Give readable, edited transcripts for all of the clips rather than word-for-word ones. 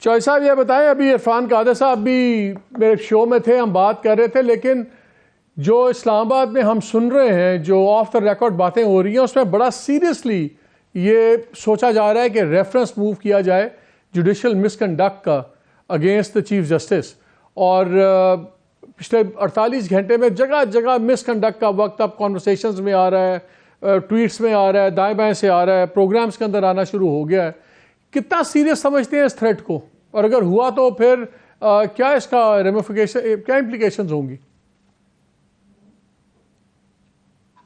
चौधरी साहब ये बताएं, अभी इरफान कादर साहब भी मेरे शो में थे, हम बात कर रहे थे, लेकिन जो इस्लामाबाद में हम सुन रहे हैं, जो ऑफ द रिकॉर्ड बातें हो रही हैं, उसमें बड़ा सीरियसली ये सोचा जा रहा है कि रेफरेंस मूव किया जाए जुडिशल मिसकंडक्ट का अगेंस्ट द चीफ जस्टिस। और पिछले 48 घंटे में जगह जगह मिसकंडक्ट का वक्त अब कॉन्वर्सेशंस में आ रहा है, ट्वीट्स में आ रहा है, दाएं बाएं से आ रहा है, प्रोग्राम्स के अंदर आना शुरू हो गया है। कितना सीरियस समझते हैं इस थ्रेट को, और अगर हुआ तो फिर क्या इसका रेमिफिकेशन, क्या इम्प्लीकेशंस होंगी?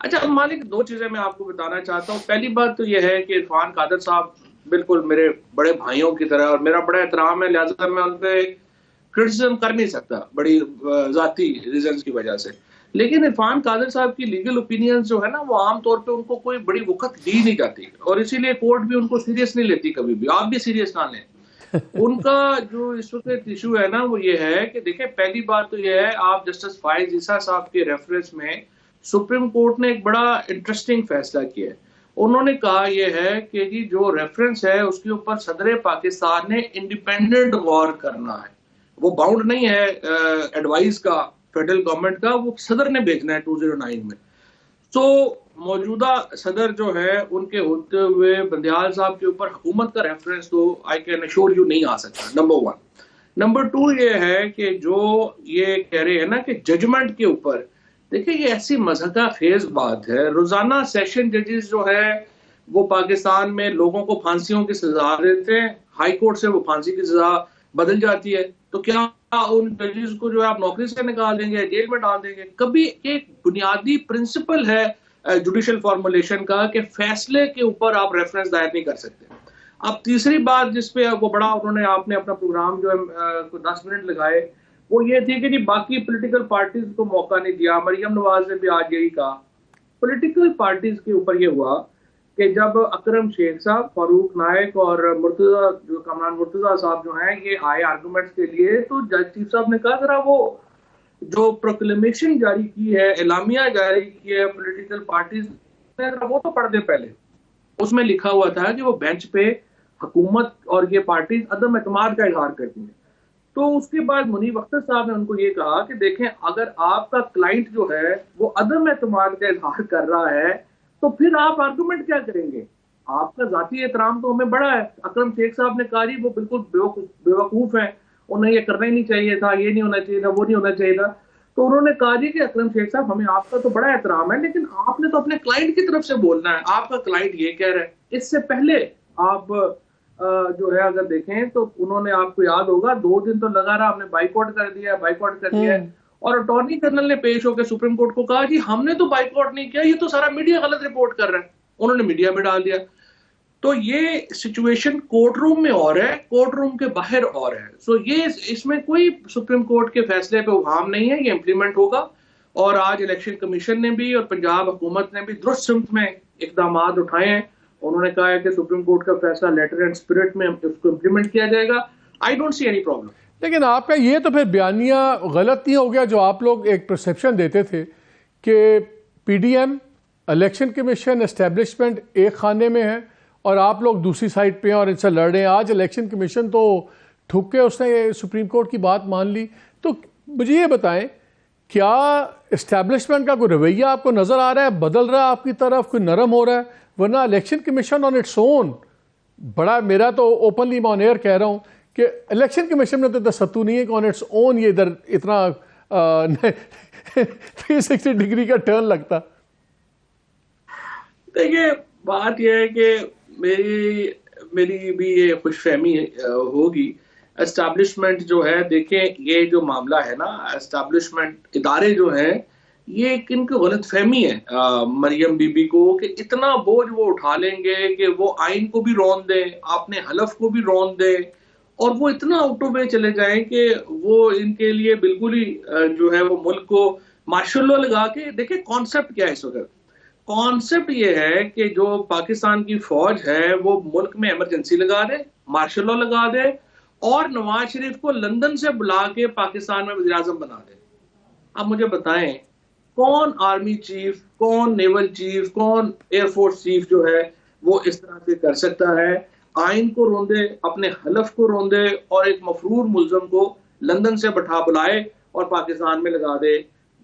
अच्छा मालिक, दो चीजें मैं आपको बताना चाहता हूँ। पहली बात तो यह है कि इरफान कादर साहब बिल्कुल मेरे बड़े भाइयों की तरह, और मेरा बड़ा एहतराम है, लिहाजा मैं उन पर क्रिटिसिज्म कर नहीं सकता बड़ी जाती रीजंस की वजह से। लेकिन इरफान कादर साहब की लीगल ओपिनियन जो है ना, वो आमतौर पे उनको कोई बड़ी वक़्त दी नहीं जाती, और इसीलिए कोर्ट भी उनको सीरियस नहीं लेती कभी भी। आप भी सीरियस ना लें। उनका जो इस वक्त इशू है ना, वो ये है कि देखिए, पहली बात तो ये है, आप जस्टिस फाइज ईसा साहब के रेफरेंस में सुप्रीम कोर्ट ने एक बड़ा इंटरेस्टिंग फैसला किया है। उन्होंने कहा यह है कि जी जो रेफरेंस है उसके ऊपर सदर पाकिस्तान ने इंडिपेंडेंट गौर करना है, वो बाउंड नहीं है एडवाइस का फेडरल गवर्नमेंट का, वो सदर ने भेजना है 209 में। तो मौजूदा सदर जो है उनके होते हुए बंदियाल साहब के ऊपर हुकूमत का रेफरेंस तो आई कैन अश्योर यू नहीं आ सकता, नंबर 1। नंबर 2 ये है कि जो ये कह रहे हैं ना कि जजमेंट के ऊपर, देखिए ये ऐसी मज़हका खेज बात है। रोजाना सेशन जजेस जो है वो पाकिस्तान में लोगों को फांसियों की सजा देते हैं, हाई कोर्ट से वो फांसी की सजा बदल जाती है, तो क्या उन जजेस को जो है आप नौकरी से निकाल देंगे, जेल में डाल देंगे? कभी एक बुनियादी प्रिंसिपल है जुडिशल फॉर्मुलेशन का कि फैसले के ऊपर आप रेफरेंस दायर नहीं कर सकते। अब तीसरी बात जिसपे वो बड़ा उन्होंने आपने अपना प्रोग्राम जो है 10 मिनट लगाए, वो ये थी कि जी बाकी पॉलिटिकल पार्टीज को मौका नहीं दिया। मरियम नवाज ने भी आज यही कहा। पॉलिटिकल पार्टीज के ऊपर ये हुआ कि जब अकरम शेख साहब, फारूक नायक और मुर्तजा जो कमरान मुर्तजा साहब जो हैं ये आए आर्गूमेंट्स के लिए, तो जज चीफ साहब ने कहा जरा वो जो प्रोक्लेमेशन जारी की है, एलामिया जारी की है पॉलिटिकल पार्टीज ने, वो तो पढ़ दे पहले। उसमें लिखा हुआ था कि वो बेंच पे हुकूमत और ये पार्टीज अदम एतमाद का इजहार करती हैं। तो उसके बाद मुनीब अख्तर साहब ने उनको ये कहा कि देखें, अगर आपका क्लाइंट जो है वो अदम एतमाद का इजहार कर रहा है तो फिर आप आर्गूमेंट क्या करेंगे? आपका जाती एहतराम तो हमें बड़ा है। अकरम शेख साहब ने कहा जी वो बिल्कुल बेवकूफ है, उन्हें ये करना ही नहीं चाहिए था, ये नहीं होना चाहिए था, वो नहीं होना चाहिए था। तो उन्होंने कहा जी कि अकरम शेख साहब, हमें आपका तो बड़ा एहतराम है, लेकिन आपने तो अपने क्लाइंट की तरफ से बोलना है। आपका क्लाइंट ये कह रहा है। इससे पहले आप जो है अगर देखें तो उन्होंने, आपको याद होगा, 2 दिन तो लगा रहा, हमने बाइकआउट कर दिया है। और अटॉर्नी जनरल ने पेश होकर सुप्रीम कोर्ट को कहा जी हमने तो बाइकआउट नहीं किया, ये तो सारा मीडिया गलत रिपोर्ट कर रहा है। उन्होंने मीडिया में डाल दिया। तो ये सिचुएशन कोर्ट रूम में और है, कोर्ट रूम के बाहर और है। सो ये इसमें कोई सुप्रीम कोर्ट के फैसले पे उहाम नहीं है, ये इम्प्लीमेंट होगा। और आज इलेक्शन कमीशन ने भी और पंजाब हुकूमत ने भी दुरुस्त सिमत में इकदाम उठाए हैं। उन्होंने कहा है कि सुप्रीम कोर्ट का फैसला लेटर एंड स्पिरिट में उसको इम्प्लीमेंट किया जाएगा। I don't see any problem. लेकिन आपका ये तो फिर बयानिया गलत नहीं हो गया, जो आप लोग एक परसेप्शन देते थे कि पीडीएम, इलेक्शन कमीशन, एस्टेब्लिशमेंट एक खाने में है और आप लोग दूसरी साइड पे हैं और इनसे लड़ रहे हैं। आज इलेक्शन कमीशन तो ठुक के उसने सुप्रीम कोर्ट की बात मान ली। तो मुझे ये बताएं, क्या एस्टेब्लिशमेंट का कोई रवैया आपको नज़र आ रहा है, बदल रहा है आपकी तरफ, कोई नरम हो रहा है? वरना election commission on its own बड़ा, मेरा तो ओपनली मैं ऑन एयर कह रहा हूँ कि इलेक्शन कमीशन में तो इतना सत्तू नहीं है कि ऑन इट्स ओन ये इधर इतना 360 डिग्री का टर्न लगता। देखिए बात यह है कि मेरी भी ये खुशफहमी होगी। एस्टैब्लिशमेंट जो है, देखें ये जो मामला है ना, एस्टैब्लिशमेंट इदारे जो हैं, ये एक इनकी गलतफहमी है मरियम बीबी को कि इतना बोझ वो उठा लेंगे कि वो आइन को भी रौन दें, अपने हलफ को भी रौन दें, और वो इतना आउट ऑफ वे चले जाएं कि वो इनके लिए बिल्कुल ही जो है वो मुल्क को मार्शल लॉ लगा के, देखिए कॉन्सेप्ट क्या है इस वक्त। कॉन्सेप्ट ये है कि जो पाकिस्तान की फौज है वो मुल्क में इमरजेंसी लगा दे, मार्शल लॉ लगा दे, और नवाज शरीफ को लंदन से बुला के पाकिस्तान में वज़ीर-ए-आज़म बना दे। अब मुझे बताएं, कौन आर्मी चीफ, कौन नेवल चीफ, कौन एयरफोर्स चीफ जो है वो इस तरह से कर सकता है? आइन को रोंदे, अपने हलफ को रोंदे और एक मफरूर मुल्ज़म को लंदन से बैठा बुलाए और पाकिस्तान में लगा दे।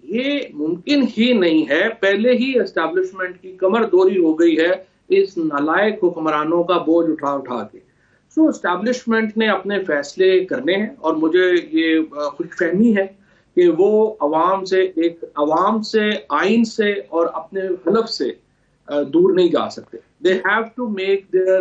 ये मुमकिन ही नहीं है। पहले ही एस्टैब्लिशमेंट की कमर दोरी हो गई है इस नालायक हुक्मरानों का बोझ उठा उठा के। सो एस्टैब्लिशमेंट ने अपने फैसले करने हैं और मुझे ये खुशफहमी है कि वो अवाम से, आइन से और अपने हलफ से दूर नहीं जा सकते। They have to make their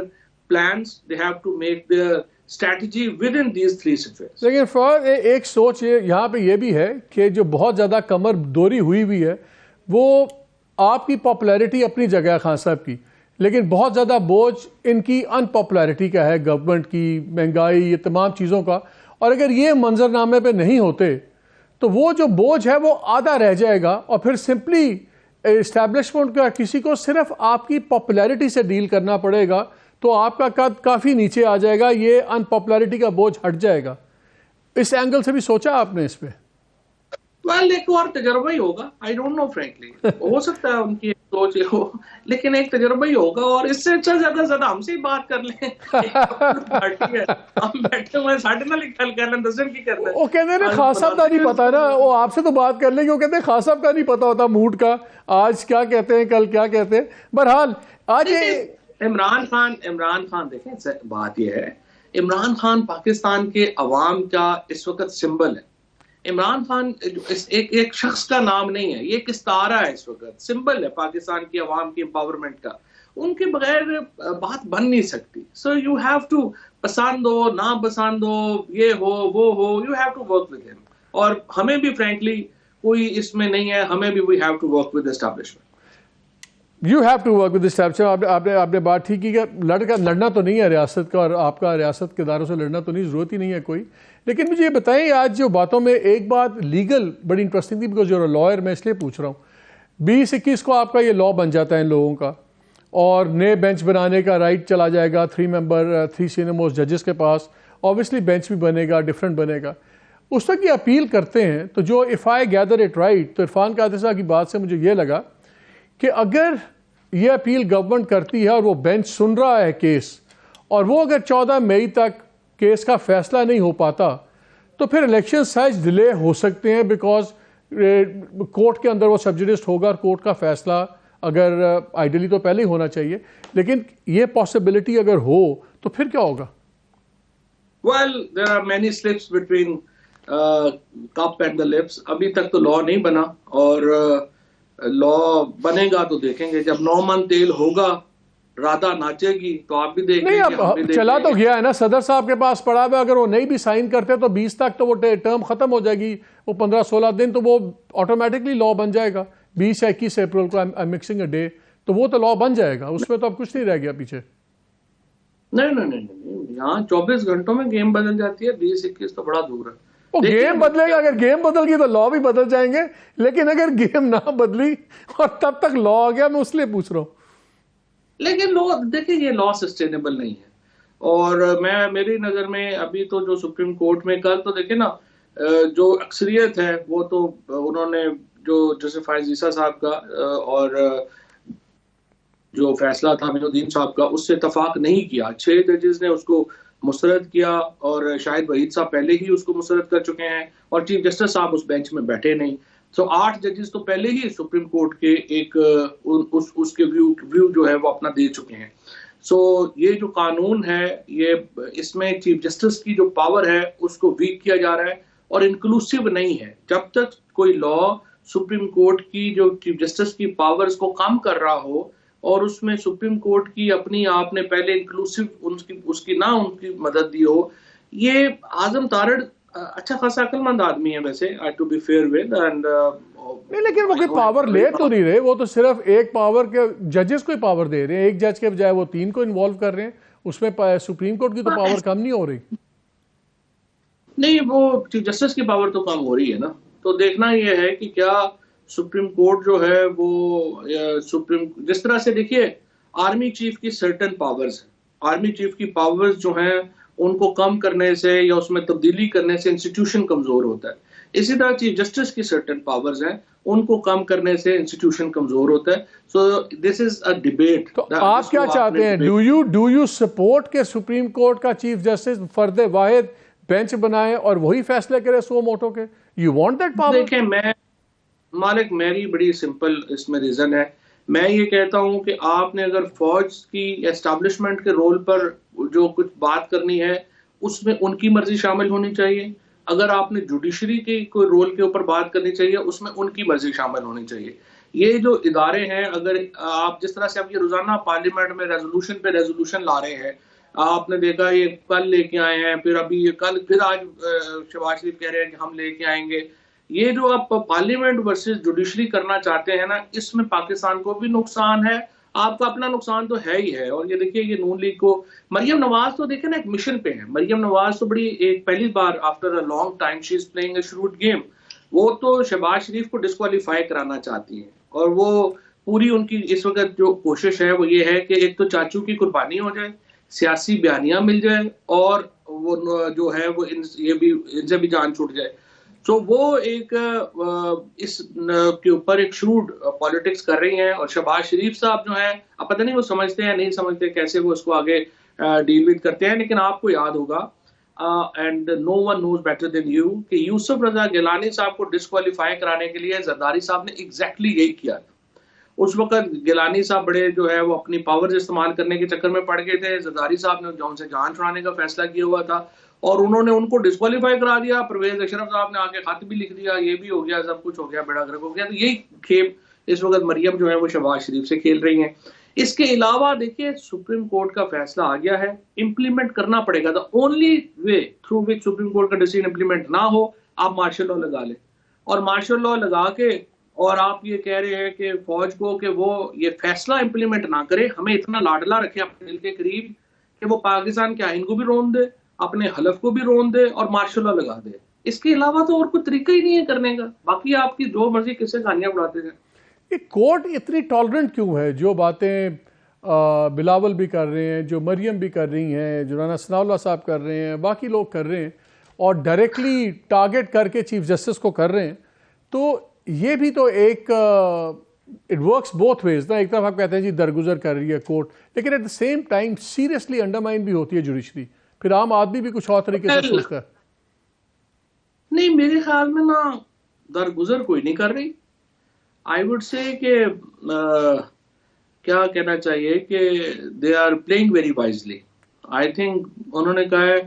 plans, they have to make their strategy with in these three spheres. लेकिन फॉर एक सोच यहाँ पे ये भी है कि जो बहुत ज़्यादा कमर दोरी हुई हुई है वो आपकी पॉपुलैरिटी अपनी जगह खान साहब की, लेकिन बहुत ज़्यादा बोझ इनकी अनपॉपुलैरिटी का है, गवर्नमेंट की, महंगाई, ये तमाम चीज़ों का। और अगर ये मंजरनामे पे नहीं होते तो वो जो बोझ है वो आधा रह जाएगा और फिर सिंपली इस्टेब्लिशमेंट का किसी को सिर्फ आपकी पॉपुलैरिटी से डील करना पड़ेगा तो आपका कद काफ़ी नीचे आ जाएगा, ये अनपॉपुलैरिटी का बोझ हट जाएगा। इस एंगल से भी सोचा आपने इस पे? वेल, एक और तजर्बा ही होगा। आई डोंट नो फ्रैंकली, हो सकता है उनकी एक सोच हो, लेकिन एक तजर्बा ही होगा। और इससे अच्छा ज्यादा हमसे ही बात कर लें। पार्टी है, हम बैठे हुए साढ़े ना लिखल कर लें, 10 की कर लें। वो कहते हैं खास साहब का नहीं पता ना, वो आपसे तो बात कर लेंगे, वो कहते हैं खास साहब का नहीं पता होता मूड का, आज क्या कहते हैं कल क्या कहते हैं। बहरहाल आज इमरान खान देखें, बात यह है, इमरान खान पाकिस्तान के अवाम का इस वक्त सिंबल है। इमरान खान एक शख्स का नाम नहीं है, ये एक इस्तारा है, इस वक्त सिंबल है पाकिस्तान की अवाम की एम्पावरमेंट का। उनके बगैर बात बन नहीं सकती। सो यू हैव टू, पसंद हो ना पसंद हो, ये हो वो हो, you have to work with him. और हमें भी फ्रैंकली कोई इसमें नहीं है, हमें भी we have to work with establishment. You have to work with establishment. आपने बात ठीक की कि लड़ना तो नहीं है रियासत का, और आपका रियासत के इदारों से लड़ना तो नहीं, ज़रूरत ही नहीं है कोई। लेकिन मुझे ये बताएं, आज जो बातों में एक बात लीगल बड़ी इंटरेस्टिंग थी, बिकॉज यूर अ लॉयर, मैं इसलिए पूछ रहा हूँ। 2021 को आपका ये लॉ बन जाता है इन लोगों का, और नए बेंच बनाने का राइट चला जाएगा 3 सीनियर मोस्ट जजेस के पास। ऑब्वियसली बेंच भी बनेगा, डिफरेंट बनेगा। उस वक्त ये अपील करते हैं, तो जो if I gather it right, तो इरफान कादर साहब की बात से मुझे ये लगा कि अगर ये अपील गवर्नमेंट करती है और वो बेंच सुन रहा है केस, और वो अगर 14 मई तक केस का फैसला नहीं हो पाता, तो फिर इलेक्शन शायद डिले हो सकते हैं, बिकॉज कोर्ट के अंदर वो सब्जुडिस होगा और कोर्ट का फैसला अगर आइडियली तो पहले ही होना चाहिए, लेकिन ये पॉसिबिलिटी अगर हो तो फिर क्या होगा? Well, there are many slips between cup and the lips. अभी तक तो लॉ नहीं बना, और लॉ बनेगा तो देखेंगे। जब 9 मन तेल होगा, राधा नाचेगी, तो आप भी देखेंगे। नहीं, अब चला तो गया है ना, सदर साहब के पास पड़ा हुआ। अगर वो नहीं भी साइन करते तो 20 तक तो वो टर्म खत्म हो जाएगी, वो 15-16 दिन, तो वो ऑटोमेटिकली लॉ बन जाएगा। 20 या 21 अप्रैल को, I am mixing a day, तो वो तो लॉ बन जाएगा, उसमें तो अब कुछ नहीं रह गया पीछे। नहीं, यहाँ 24 घंटों में गेम बदल जाती है। 20-21 तो बड़ा दूर है। वो गेम बदलेगा, अगर गेम बदल गई तो लॉ भी बदल जाएंगे, लेकिन अगर गेम ना बदली और तब तक लॉ आ गया, मैं उसलिए पूछ रहा हूँ। लेकिन लॉ, देखिए, ये लॉ सस्टेनेबल नहीं है। और मेरी नजर में अभी तो जो सुप्रीम कोर्ट में, कल तो देखिए ना, जो अक्सरियत है वो तो उन्होंने, जो जस्टिस फायज ईसा साहब का और जो फैसला था अमीनुद्दीन साहब का, उससे इतफाक नहीं किया। 6 जजेस ने उसको मुस्तरद किया, और शाहिद वहीद साहब पहले ही उसको मुस्तरद कर चुके हैं, और चीफ जस्टिस साहब उस बेंच में बैठे नहीं। सो 8 जजेस तो पहले ही सुप्रीम कोर्ट के एक उसके व्यू जो है वो अपना दे चुके हैं। सो ये जो कानून है, ये इसमें चीफ जस्टिस की जो पावर है उसको वीक किया जा रहा है, और इंक्लूसिव नहीं है। जब तक कोई लॉ सुप्रीम कोर्ट की जो चीफ जस्टिस की पावर्स को कम कर रहा हो, और उसमें सुप्रीम कोर्ट की अपनी आपने पहले इंक्लूसिव उनकी मदद दी हो। ये आजम तारड़ अच्छा खासा अक्लमंद आदमी है वैसे, to be fair with, and नहीं, लेकिन वो कोई पावर ले तो नहीं रहे, वो तो सिर्फ एक पावर के जजेस को ही पावर दे रहे हैं। एक जज के बजाय वो 3 को इन्वॉल्व कर रहे हैं, उसमें सुप्रीम कोर्ट की तो पावर कम नहीं हो रही। नहीं, वो चीफ जस्टिस की पावर तो कम हो रही है ना। तो देखना ये है कि क्या सुप्रीम कोर्ट जो है वो जिस तरह से, देखिए, आर्मी चीफ की सर्टेन पावर्स, आर्मी चीफ की पावर्स जो हैं उनको कम करने से या उसमें तब्दीली करने से इंस्टीट्यूशन कमजोर होता है। इसी तरह चीफ जस्टिस की सर्टेन पावर्स हैं, उनको कम करने से इंस्टीट्यूशन कमजोर होता है। So this is a debate. तो आप क्या चाहते हैं? डू यू सपोर्ट के सुप्रीम कोर्ट का चीफ जस्टिस फर्द वाहिद बेंच बनाए और वही फैसले करे सो मोटो के? You want that power? देखिए, मैं मालिक, मेरी बड़ी सिंपल इसमें रीजन है। मैं ये कहता हूं कि आपने अगर फौज की एस्टैब्लिशमेंट के रोल पर जो कुछ बात करनी है, उसमें उनकी मर्जी शामिल होनी चाहिए। अगर आपने जुडिशरी के कोई रोल के ऊपर बात करनी चाहिए, उसमें उनकी मर्जी शामिल होनी चाहिए। ये जो इदारे हैं, अगर आप जिस तरह से अब ये रोजाना पार्लियामेंट में रेजोल्यूशन पे रेजोल्यूशन ला रहे हैं, आपने देखा ये कल लेके आए हैं, फिर अभी ये कल फिर आज शहबाज शरीफ कह रहे हैं कि हम लेके आएंगे। ये जो आप पार्लियामेंट वर्सेस जुडिशरी करना चाहते हैं ना, इसमें पाकिस्तान को भी नुकसान है, आपका अपना नुकसान तो है ही है। और ये देखिए, ये नून लीग को मरियम नवाज तो देखे ना एक मिशन पे है। मरियम नवाज तो बड़ी एक पहली बार after a long time she is playing a shrewd game. वो तो शहबाज शरीफ को डिस्क्वालीफाई कराना चाहती है, और वो पूरी उनकी इस वक्त जो कोशिश है वो ये है कि एक तो चाचू की कुर्बानी हो जाए, सियासी बयानियां मिल जाए, और वो जो है वो ये भी इनसे भी जान छूट जाए। तो वो एक इस के ऊपर एक श्रूड पॉलिटिक्स कर रही हैं। और शहबाज शरीफ साहब जो हैं, अब पता नहीं वो समझते हैं नहीं समझते, कैसे वो उसको आगे डील विद करते हैं। लेकिन आपको याद होगा, and no one knows better than you, कि यूसुफ रजा गिलानी साहब को डिस्क्वालीफाई कराने के लिए जरदारी साहब ने एग्जैक्टली यही किया। उस वक्त गिलानी साहब बड़े जो है वो अपनी पावर्स इस्तेमाल करने के चक्कर में पड़ गए थे। जरदारी साहब ने उनसे जान छुड़ाने का फैसला किया हुआ था, और उन्होंने उनको डिस्क्वालीफाई करा दिया। परवेज अशरफ साहब ने आके खत भी लिख दिया, ये भी हो गया, सब कुछ हो गया, बेड़ा गर्क हो गया। तो यही खेल इस वक्त मरियम जो है वो शहबाज शरीफ से खेल रही हैं। इसके अलावा देखिए, सुप्रीम कोर्ट का फैसला आ गया है, इंप्लीमेंट करना पड़ेगा। The only way through which supreme court का डिसीजन इंप्लीमेंट ना हो, आप मार्शल लॉ लगा लें। और मार्शल लॉ लगा के, और आप ये कह रहे हैं कि फौज को कि वो ये फैसला इंप्लीमेंट ना करे, हमें इतना लाडला रखे अपने दिल के करीब कि वो पाकिस्तान के आइन को भी रोन दे, अपने हलफ को भी रोन दे, और मार्शल लॉ लगा दे। इसके अलावा तो और कोई तरीका ही नहीं है करने का। बाकी आपकी जो मर्जी किससे कहानियां उड़ाते हैं। ये कोर्ट इतनी टॉलरेंट क्यों है? जो बातें बिलावल भी कर रहे हैं, जो मरियम भी कर रही हैं, जो राना सनाउल्लाह साहब कर रहे हैं, बाकी लोग कर रहे हैं, और डायरेक्टली टारगेट करके चीफ जस्टिस को कर रहे हैं, तो ये भी तो एक इट वर्क्स बोथ वेज ना। एक तरफ आप कहते हैं जी दरगुजर कर रही है कोर्ट, लेकिन at the same time seriously undermine भी होती है जुडिशरी। फिर आम आदमी भी कुछ और तरीके से सोचता है। नहीं, मेरे ख्याल में ना दरगुजर कोई नहीं कर रही। आई वुड से कि क्या कहना चाहिए कि they are playing very wisely. I think उन्होंने कहा है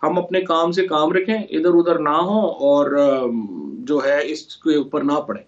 हम अपने काम से काम रखें, इधर उधर ना हो, और जो है इसके ऊपर ना पड़े।